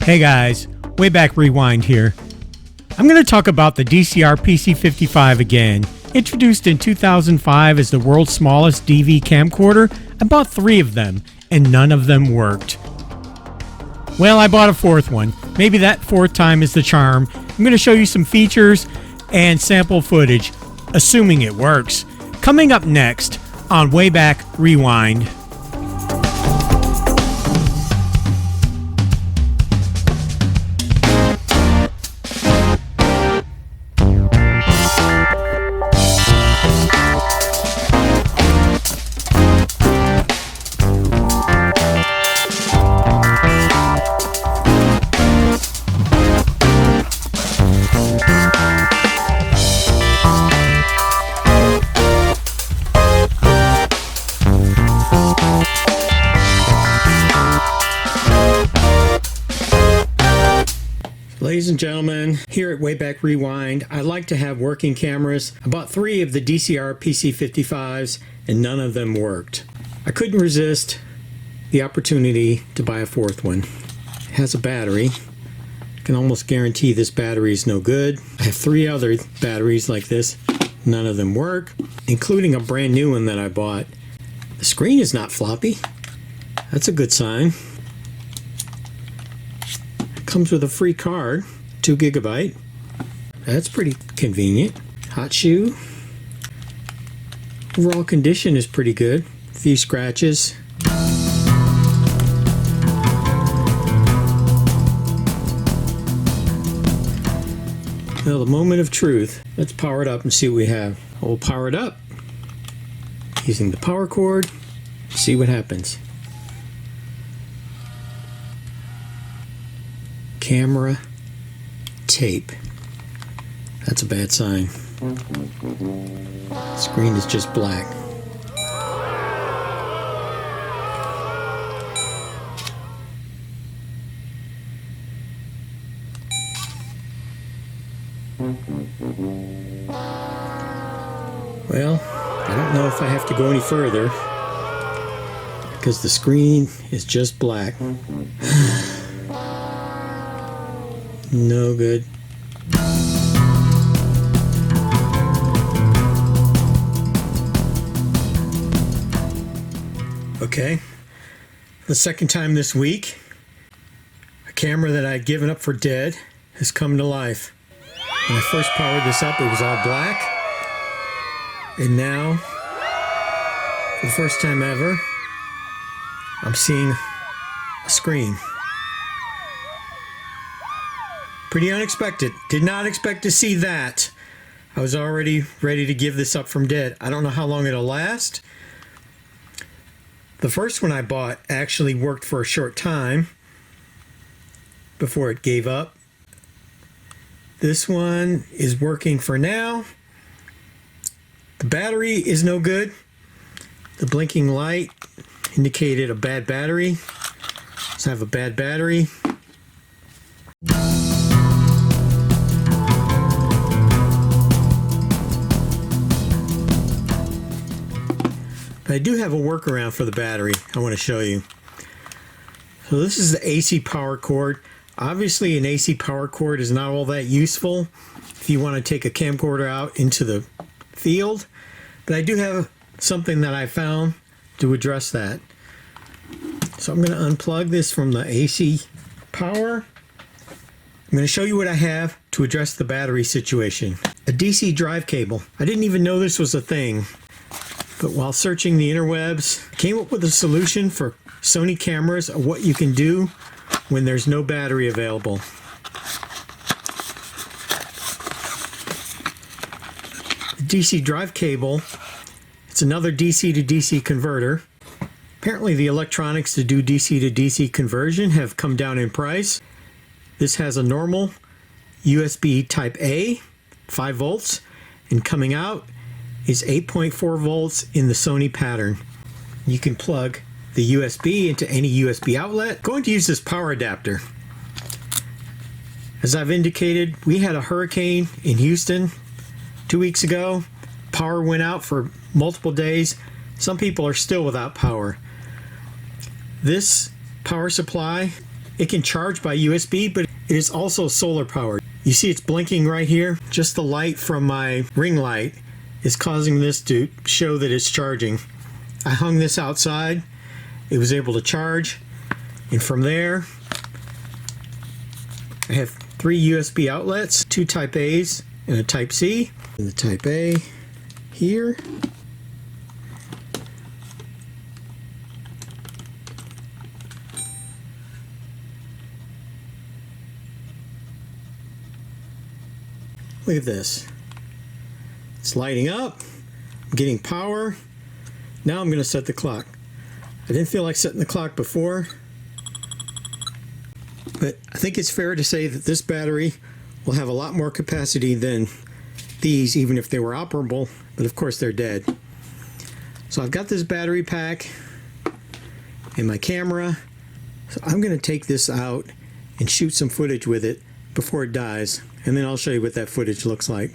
Hey guys, Wayback Rewind here. I'm going to talk about the DCR PC55 again. Introduced in 2005 as the world's smallest DV camcorder, I bought 3 of them, and none of them worked. Well, I bought a 4th one. Maybe that 4th time is the charm. I'm going to show you some features and sample footage, assuming it works. Coming up next on Wayback Rewind. Ladies and gentlemen, here at Wayback Rewind, I like to have working cameras. I bought 3 of the DCR PC55s and none of them worked. I couldn't resist the opportunity to buy a 4th one. It has a battery. I can almost guarantee this battery is no good. I have 3 other batteries like this. None of them work, including a brand new one that I bought. The screen is not floppy. That's a good sign. Comes with a free card, 2 GB. That's pretty convenient. Hot shoe. Overall condition is pretty good. A few scratches. Well, the moment of truth. Let's power it up and see what we have. We'll power it up using the power cord. See what happens. Camera tape. That's a bad sign. Screen is just black. Well, I don't know if I have to go any further because the screen is just black. No good. Okay, the second time this week, a camera that I'd given up for dead has come to life. When I first powered this up, it was all black. And now, for the first time ever, I'm seeing a screen. Pretty unexpected. Did not expect to see that. I was already ready to give this up from dead. I don't know how long it'll last. The first one I bought actually worked for a short time before it gave up. This one is working for now. The battery is no good. The blinking light indicated a bad battery. So I have a bad battery. I do have a workaround for the battery I want to show you. So this is the AC power cord. Obviously an AC power cord is not all that useful if you want to take a camcorder out into the field, but I do have something that I found to address that. So I'm going to unplug this from the AC power. I'm going to show you what I have to address the battery situation. A DC drive cable. I didn't even know this was a thing. But while searching the interwebs, I came up with a solution for Sony cameras of what you can do when there's no battery available. The DC drive cable, it's another DC to DC converter. Apparently the electronics to do DC to DC conversion have come down in price. This has a normal USB type A, 5 volts, and coming out is 8.4 volts in the Sony pattern. You can plug the USB into any USB outlet. I'm going to use this power adapter. As I've indicated, we had a hurricane in Houston 2 weeks ago. Power went out for multiple days. Some people are still without power. This power supply It can charge by USB, but it is also solar powered. You see it's blinking right here? Just the light from my ring light is causing this to show that it's charging. I hung this outside. It was able to charge. And from there, I have 3 USB outlets, 2 Type A's and a Type C. And the Type A here. Look at this. It's lighting up. I'm getting power. Now I'm going to set the clock. I didn't feel like setting the clock before, but I think it's fair to say that this battery will have a lot more capacity than these, even if they were operable, but of course they're dead. So I've got this battery pack and my camera. So I'm going to take this out and shoot some footage with it before it dies, and then I'll show you what that footage looks like.